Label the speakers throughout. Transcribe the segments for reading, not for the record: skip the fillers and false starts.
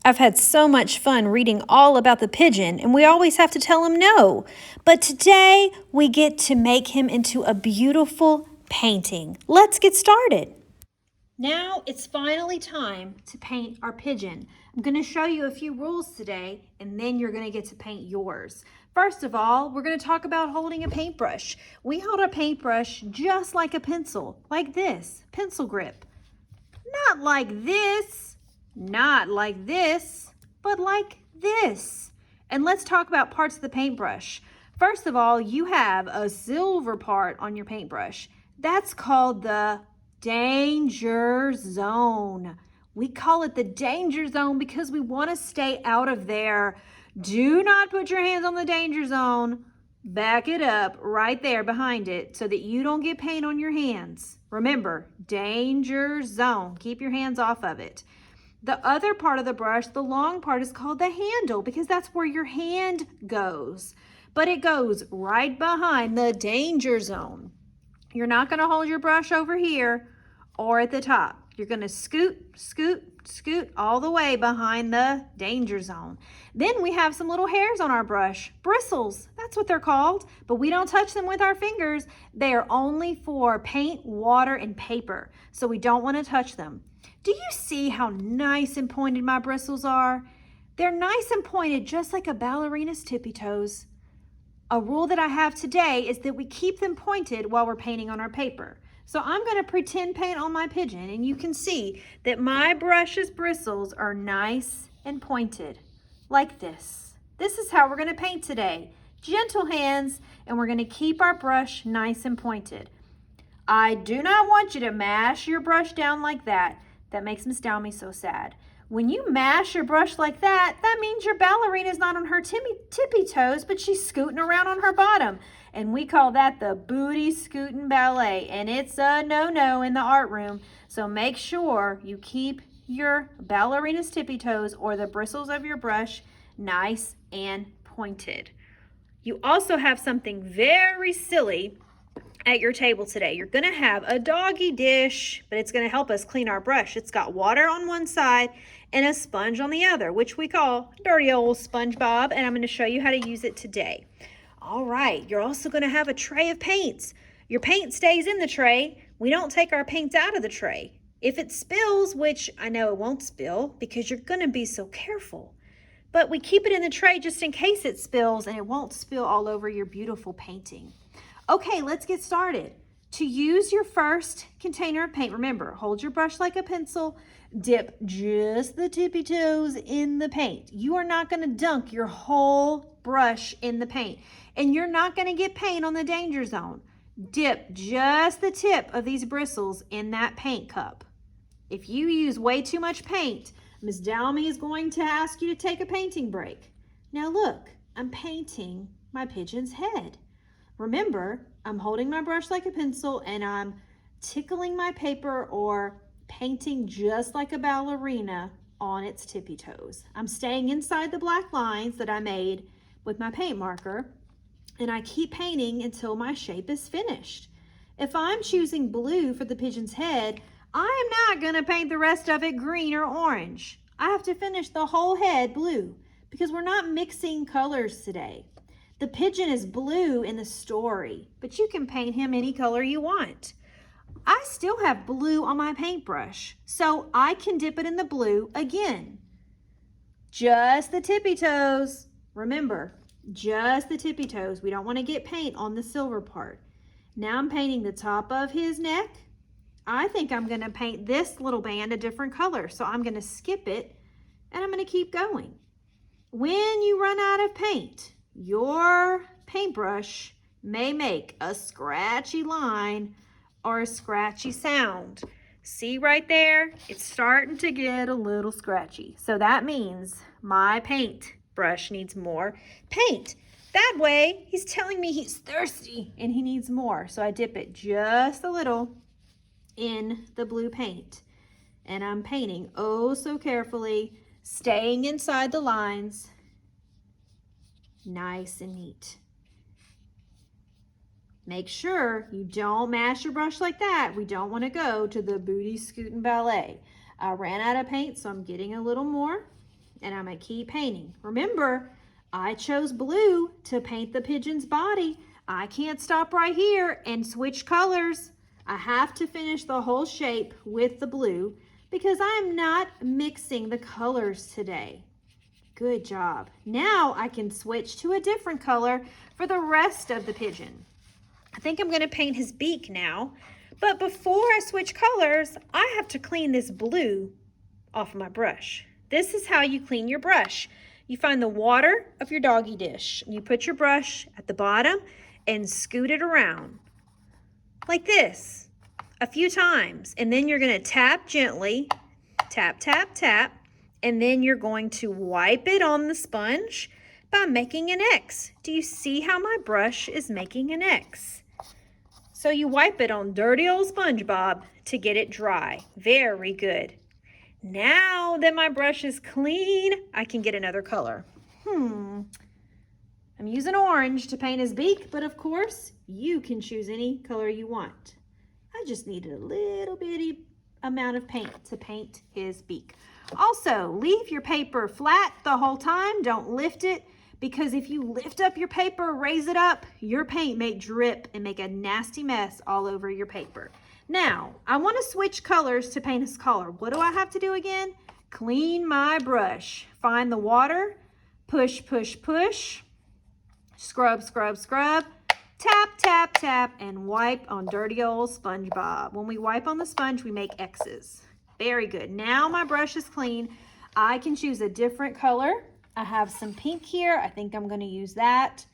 Speaker 1: I've had so much fun reading all about the pigeon, and we always have to tell him no. But today we get to make him into a beautiful painting. Let's get started. Now it's finally time to paint our pigeon. I'm going to show you a few rules today, and then you're going to get to paint yours. First of all, we're going to talk about holding a paintbrush. We hold a paintbrush just like a pencil, like this, pencil grip. Not like this, not like this, but like this. And let's talk about parts of the paintbrush. First of all, you have a silver part on your paintbrush. That's called the danger zone. We call it the danger zone because we want to stay out of there. Do not put your hands on the danger zone. Back it up right there behind it so that you don't get paint on your hands. Remember, danger zone. Keep your hands off of it. The other part of the brush, the long part, is called the handle because that's where your hand goes. But it goes right behind the danger zone. You're not going to hold your brush over here or at the top. You're going to scoot, scoot, scoot all the way behind the danger zone. Then we have some little hairs on our brush, bristles, that's what they're called, but we don't touch them with our fingers. They are only for paint, water, and paper, so we don't want to touch them. Do you see how nice and pointed my bristles are? They're nice and pointed just like a ballerina's tippy toes. A rule that I have today is that we keep them pointed while we're painting on our paper. So I'm going to pretend paint on my pigeon, and you can see that my brush's bristles are nice and pointed, like this. This is how we're going to paint today. Gentle hands, and we're going to keep our brush nice and pointed. I do not want you to mash your brush down like that. That makes Miss Dowmy so sad. When you mash your brush like that, that means your ballerina is not on her tippy toes, but she's scooting around on her bottom. And we call that the booty scooting ballet. And it's a no-no in the art room. So make sure you keep your ballerina's tippy toes or the bristles of your brush nice and pointed. You also have something very silly at your table today. You're going to have a doggy dish, but it's going to help us clean our brush. It's got water on one side and a sponge on the other, which we call dirty old SpongeBob, and I'm going to show you how to use it today. All right, you're also going to have a tray of paints. Your paint stays in the tray. We don't take our paints out of the tray. If it spills, which I know it won't spill because you're going to be so careful, but we keep it in the tray just in case it spills, and it won't spill all over your beautiful painting. Okay, let's get started. To use your first container of paint, remember, hold your brush like a pencil, dip just the tippy toes in the paint. You are not going to dunk your whole brush in the paint, and you're not going to get paint on the danger zone. Dip just the tip of these bristles in that paint cup. If you use way too much paint, Miss Dowmy is going to ask you to take a painting break. Now look, I'm painting my pigeon's head. Remember, I'm holding my brush like a pencil and I'm tickling my paper or painting just like a ballerina on its tippy toes. I'm staying inside the black lines that I made with my paint marker, and I keep painting until my shape is finished. If I'm choosing blue for the pigeon's head, I'm not going to paint the rest of it green or orange. I have to finish the whole head blue because we're not mixing colors today. The pigeon is blue in the story, but you can paint him any color you want. I still have blue on my paintbrush, so I can dip it in the blue again. Just the tippy toes. Remember, just the tippy toes. We don't want to get paint on the silver part. Now I'm painting the top of his neck. I think I'm going to paint this little band a different color, so I'm going to skip it, and I'm going to keep going. When you run out of paint, your paintbrush may make a scratchy line or a scratchy sound. See right there? It's starting to get a little scratchy. So that means my paintbrush needs more paint. That way, he's telling me he's thirsty and he needs more. So I dip it just a little in the blue paint. And I'm painting oh so carefully, staying inside the lines. Nice and neat. Make sure you don't mash your brush like that. We don't want to go to the booty scooting ballet. I ran out of paint, so I'm getting a little more. and I'm going to keep painting. Remember, I chose blue to paint the pigeon's body. I can't stop right here and switch colors. I have to finish the whole shape with the blue because I'm not mixing the colors today. Good job. Now I can switch to a different color for the rest of the pigeon. I think I'm going to paint his beak now, but before I switch colors, I have to clean this blue off of my brush. This is how you clean your brush. You find the water of your doggy dish, and you put your brush at the bottom and scoot it around like this a few times, and then you're going to tap gently, tap, tap, tap, and then you're going to wipe it on the sponge by making an X. Do you see how my brush is making an X? So you wipe it on dirty old SpongeBob to get it dry. Very good. Now that my brush is clean, I can get another color. I'm using orange to paint his beak, but of course, you can choose any color you want. I just needed a little bitty amount of paint to paint his beak. Also, leave your paper flat the whole time. Don't lift it, because if you lift up your paper, raise it up, your paint may drip and make a nasty mess all over your paper. Now, I want to switch colors to paint his collar. What do I have to do again? Clean my brush. Find the water, push, push, push, scrub, scrub, scrub, tap, tap, tap, and wipe on dirty old SpongeBob. When we wipe on the sponge, we make X's. Very good. Now my brush is clean. I can choose a different color. I have some pink here. I think I'm going to use that,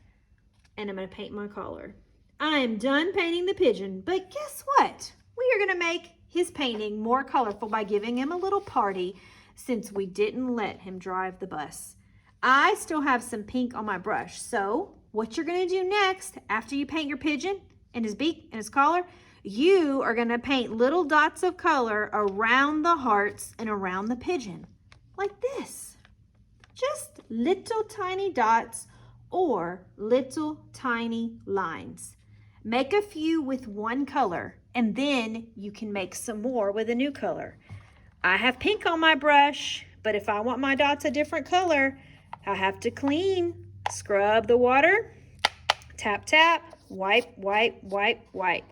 Speaker 1: and I'm going to paint my collar. I am done painting the pigeon, but guess what? We are going to make his painting more colorful by giving him a little party since we didn't let him drive the bus. I still have some pink on my brush, so what you're going to do next after you paint your pigeon and his beak and his collar, you are going to paint little dots of color around the hearts and around the pigeon, like this. Just little tiny dots or little tiny lines. Make a few with one color, and then you can make some more with a new color. I have pink on my brush, but if I want my dots a different color, I have to clean, scrub the water, tap, tap, wipe, wipe, wipe, wipe.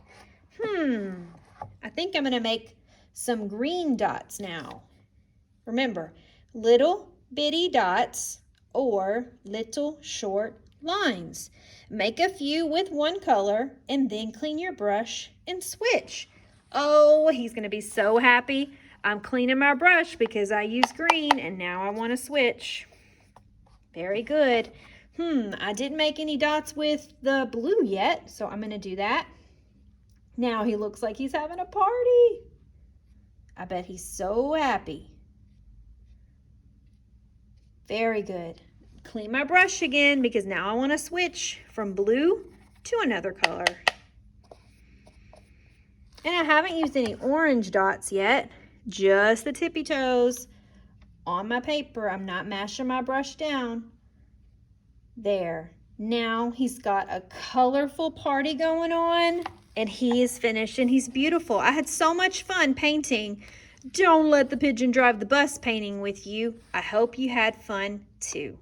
Speaker 1: I think I'm going to make some green dots now. Remember, little bitty dots or little short lines. Make a few with one color and then clean your brush and switch. Oh, he's going to be so happy. I'm cleaning my brush because I used green and now I want to switch. Very good. I didn't make any dots with the blue yet, so I'm going to do that. Now he looks like he's having a party. I bet he's so happy. Very good. Clean my brush again because now I want to switch from blue to another color. And I haven't used any orange dots yet, just the tippy toes on my paper. I'm not mashing my brush down. There. Now he's got a colorful party going on, and he is finished and he's beautiful. I had so much fun painting. Don't let the pigeon drive the bus painting with you. I hope you had fun too.